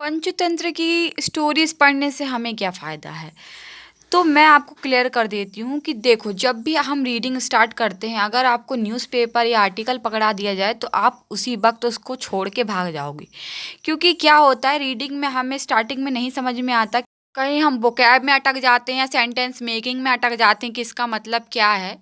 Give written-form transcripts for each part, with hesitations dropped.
पंचतंत्र की स्टोरीज पढ़ने से हमें क्या फ़ायदा है? तो मैं आपको क्लियर कर देती हूँ कि देखो, जब भी हम रीडिंग स्टार्ट करते हैं, अगर आपको न्यूज़पेपर या आर्टिकल पकड़ा दिया जाए तो आप उसी वक़्त उसको छोड़ के भाग जाओगे। क्योंकि क्या होता है, रीडिंग में हमें स्टार्टिंग में नहीं समझ में आता, कहीं हम वोकैब में अटक जाते हैं या सेंटेंस मेकिंग में अटक जाते हैं कि इसका मतलब क्या है।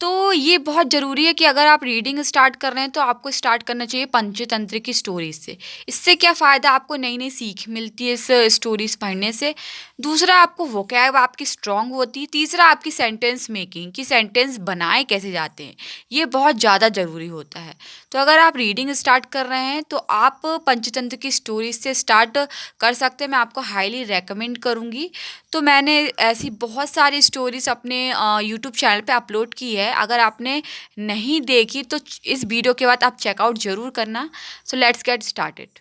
तो ये बहुत ज़रूरी है कि अगर आप रीडिंग स्टार्ट कर रहे हैं तो आपको स्टार्ट करना चाहिए पंचतंत्र की स्टोरीज से। इससे क्या फ़ायदा, आपको नई नई सीख मिलती है इस स्टोरीज पढ़ने से। दूसरा, आपको वोकैब आपकी स्ट्रांग होती है। तीसरा, आपकी सेंटेंस मेकिंग, कि सेंटेंस बनाए कैसे जाते हैं, ये बहुत ज़्यादा ज़रूरी होता है। तो अगर आप रीडिंग स्टार्ट कर रहे हैं तो आप पंचतंत्र की स्टोरीज से स्टार्ट कर सकते हैं। मैं आपको हाईली रेकमेंड करूँगी। तो मैंने ऐसी बहुत सारी स्टोरीज़ अपने यूट्यूब चैनल पे अपलोड की है। अगर आपने नहीं देखी तो इस वीडियो के बाद आप चेकआउट ज़रूर करना। So let's get started.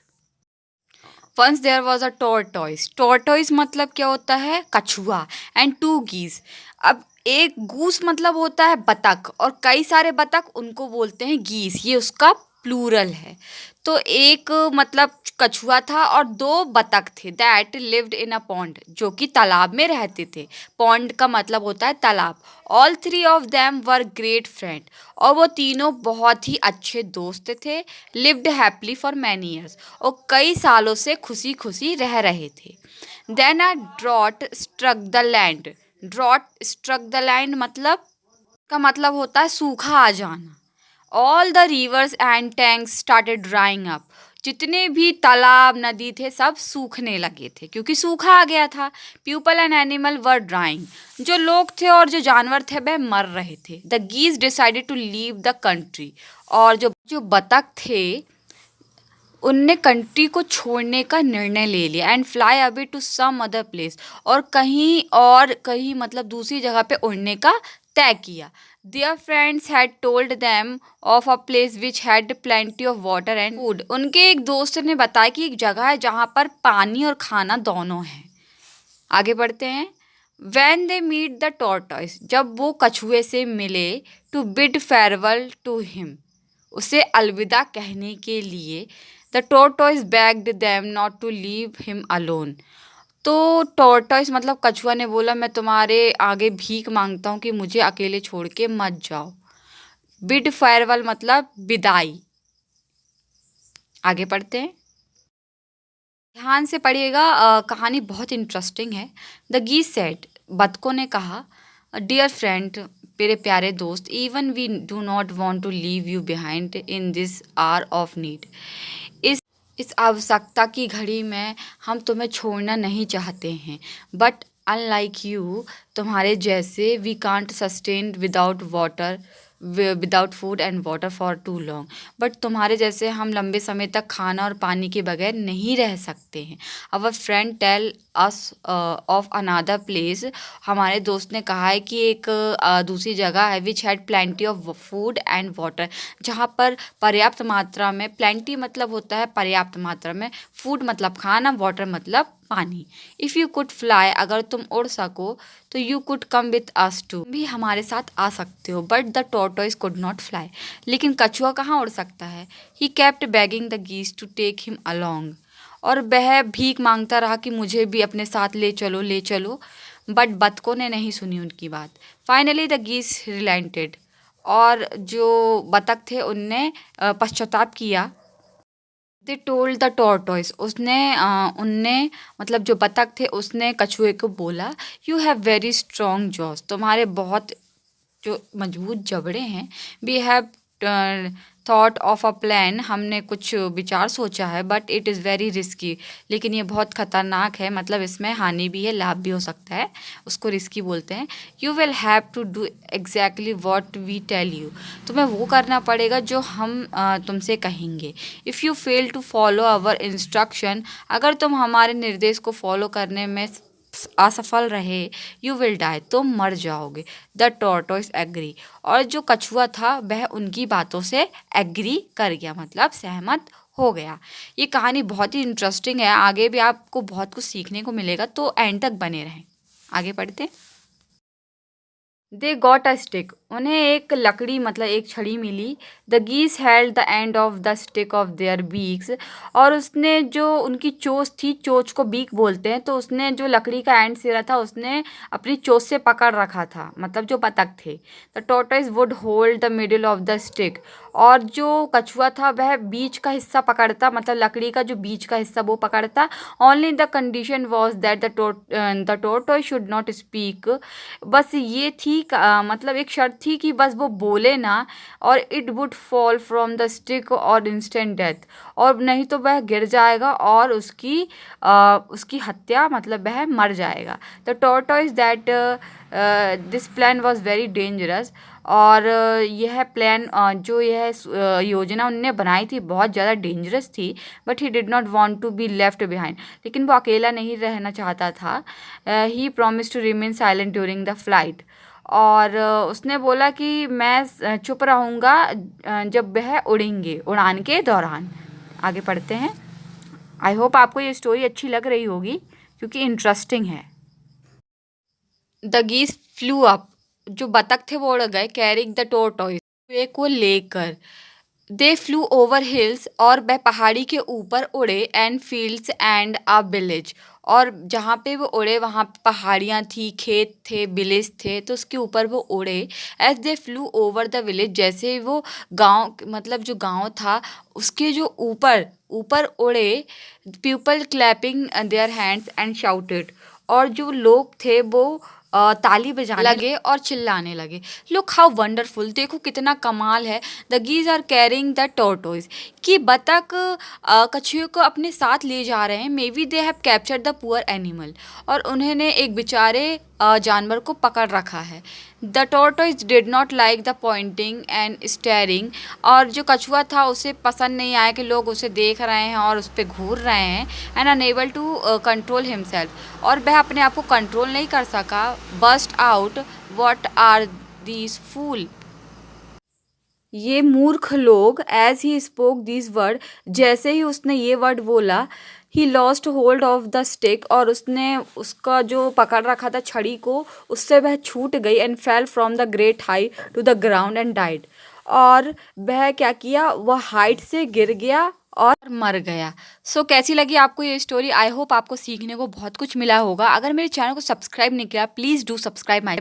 Once there was a tortoise. Tortoise मतलब क्या होता है? कछुआ। And two geese. अब एक गूस मतलब होता है बतख, और कई सारे बतख, उनको बोलते हैं गीस, ये उसका प्लूरल है। तो एक मतलब कछुआ था और दो बतख थे, that lived in a pond, जो कि तालाब में रहते थे। पॉन्ड का मतलब होता है तालाब। All three of them were great friend, और वो तीनों बहुत ही अच्छे दोस्त थे। Lived happily for many years, और कई सालों से खुशी खुशी रह रहे थे। Then a drought struck the land. Drought struck the land मतलब का मतलब होता है सूखा आ जाना। All the rivers and tanks started drying up. जितने भी तालाब नदी थे सब सूखने लगे थे, क्योंकि सूखा आ गया था। People and animal were drawing. जो लोग थे और जो जानवर थे वह मर रहे थे। The geese decided to leave the country. और जो जो बतख थे उनने कंट्री को छोड़ने का निर्णय ले लिया। And fly away to some other place, और कहीं मतलब दूसरी जगह पे उड़ने का तय किया। Their friends had told them of a place which had plenty of water and food. उनके एक दोस्त ने बताया कि एक जगह है जहाँ पर पानी और खाना दोनों है। आगे बढ़ते हैं। When they meet the tortoise, जब वो कछुए से मिले, to bid farewell to him, उसे अलविदा कहने के लिए, the tortoise begged them not to leave him alone। तो टॉर्टॉइस मतलब कछुआ ने बोला, मैं तुम्हारे आगे भीख मांगता हूँ कि मुझे अकेले छोड़ के मत जाओ। बिड फेयरवेल मतलब विदाई। आगे पढ़ते हैं, ध्यान से पढ़िएगा। कहानी बहुत इंटरेस्टिंग है। द गीस सेड, बतकों ने कहा, डियर फ्रेंड, मेरे प्यारे दोस्त, even we do not want to leave you behind in this hour of need. इस आवश्यकता की घड़ी में हम तुम्हें छोड़ना नहीं चाहते हैं, बट अनलाइक यू, तुम्हारे जैसे, we can't sustain without food and water for too long. But तुम्हारे जैसे हम लंबे समय तक खाना और पानी के बगैर नहीं रह सकते हैं। Our friend tell us of another place. हमारे दोस्त ने कहा है कि एक दूसरी जगह है, which had plenty of food and water, जहाँ पर पर्याप्त मात्रा में, प्लेंटी मतलब होता है पर्याप्त मात्रा में, फूड मतलब खाना, वाटर मतलब पानी। इफ़ यू कुड फ्लाई, अगर तुम उड़ सको तो you could come with us too, भी हमारे साथ आ सकते हो। But the tortoise could not fly, लेकिन कछुआ कहाँ उड़ सकता है। He kept begging the geese to take him along, और वह भीख मांगता रहा कि मुझे भी अपने साथ ले चलो, ले चलो। बट बतकों ने नहीं सुनी उनकी बात। फाइनली द गीस रिलेंटेड, और जो बतख थे उनने पश्चाताप किया। दे टोल्ड द टॉर्टोइस, उनने मतलब जो बतख थे उसने कछुए को बोला, you have very strong jaws, तुम्हारे बहुत जो मजबूत जबड़े हैं। We have thought of a plan, हमने कुछ विचार सोचा है, but it is very risky, लेकिन ये बहुत ख़तरनाक है, मतलब इसमें हानि भी है, लाभ भी हो सकता है, उसको रिस्की बोलते हैं। You will have to do exactly what we tell you, तुम्हें वो करना पड़ेगा जो हम तुमसे कहेंगे। If you fail to follow our instruction, अगर तुम हमारे निर्देश को फॉलो करने में असफल रहे, यू विल डाई, तुम मर जाओगे। द टॉर्टोइस एग्री, और जो कछुआ था वह उनकी बातों से एग्री कर गया, मतलब सहमत हो गया। ये कहानी बहुत ही इंटरेस्टिंग है, आगे भी आपको बहुत कुछ सीखने को मिलेगा, तो एंड तक बने रहें। आगे पढ़ते। दे गॉट अ स्टिक, उन्हें एक लकड़ी मतलब एक छड़ी मिली। द गीस held the end of the stick of their beaks, और उसने जो उनकी चोंच थी, चोंच को बीक बोलते हैं, तो उसने जो लकड़ी का एंड सिरा था उसने अपनी चोंच से पकड़ रखा था, मतलब जो बतख थे। The tortoise would hold the middle of the stick, और जो कछुआ था वह बीच का हिस्सा पकड़ता, मतलब लकड़ी का जो बीच का हिस्सा वो पकड़ता। Only the condition was that the tortoise should not speak, बस ये थी मतलब एक शर्त थी कि बस वो बोले ना, और it would fall from the stick और इंस्टेंट डेथ, और नहीं तो वह गिर जाएगा और उसकी हत्या, मतलब वह मर जाएगा। The tortoise that this plan was very dangerous, और यह प्लान जो योजना उनने बनाई थी बहुत ज़्यादा डेंजरस थी। But he did not want to be left behind, लेकिन वो अकेला नहीं रहना चाहता था। He promise to remain silent during the flight, और उसने बोला कि मैं चुप रहूँगा जब वह उड़ेंगे, उड़ान के दौरान। आगे पढ़ते हैं। आई होप आपको ये स्टोरी अच्छी लग रही होगी क्योंकि इंटरेस्टिंग है। द गीस फ्लू अप, जो बतख थे वो उड़ गए, कैरिंग द टोरटॉइस, कुएं को लेकर। दे फ्लू ओवर हिल्स, और वह पहाड़ी के ऊपर उड़े, and fields and a village, और जहाँ पे वो उड़े वहाँ पे पहाड़ियाँ थी, खेत थे, विलेज थे, तो उसके ऊपर वो उड़े। As they flew over the village, जैसे ही वो गांव, मतलब जो गांव था उसके जो ऊपर ऊपर उड़े, people clapping their hands and shouted, और जो लोग थे वो ताली बजाने लगे और चिल्लाने लगे। लुक हाउ वंडरफुल, देखो कितना कमाल है। The गीज are carrying the tortoise, कि बतख कछुए को अपने साथ ले जा रहे हैं। Maybe they have capture the poor animal, और उन्होंने एक बेचारे जानवर को पकड़ रखा है। The tortoise did not like the pointing and staring, और जो कछुआ था उसे पसंद नहीं आया कि लोग उसे देख रहे हैं और उस पर घूर रहे हैं। And unable to control himself, और वह अपने आप को कंट्रोल नहीं कर सका। Burst out, what are these fools, ये मूर्ख लोग। As he spoke this word, जैसे ही उसने ये वर्ड बोला, he lost hold of the stick, और उसने उसका जो पकड़ रखा था छड़ी को, उससे वह छूट गई। And fell from the great height to the ground and died, और वह क्या किया, वह हाइट से गिर गया और मर गया। सो कैसी लगी आपको ये स्टोरी? आई होप आपको सीखने को बहुत कुछ मिला होगा। अगर मेरे चैनल को सब्सक्राइब नहीं किया, प्लीज़ डू सब्सक्राइब माई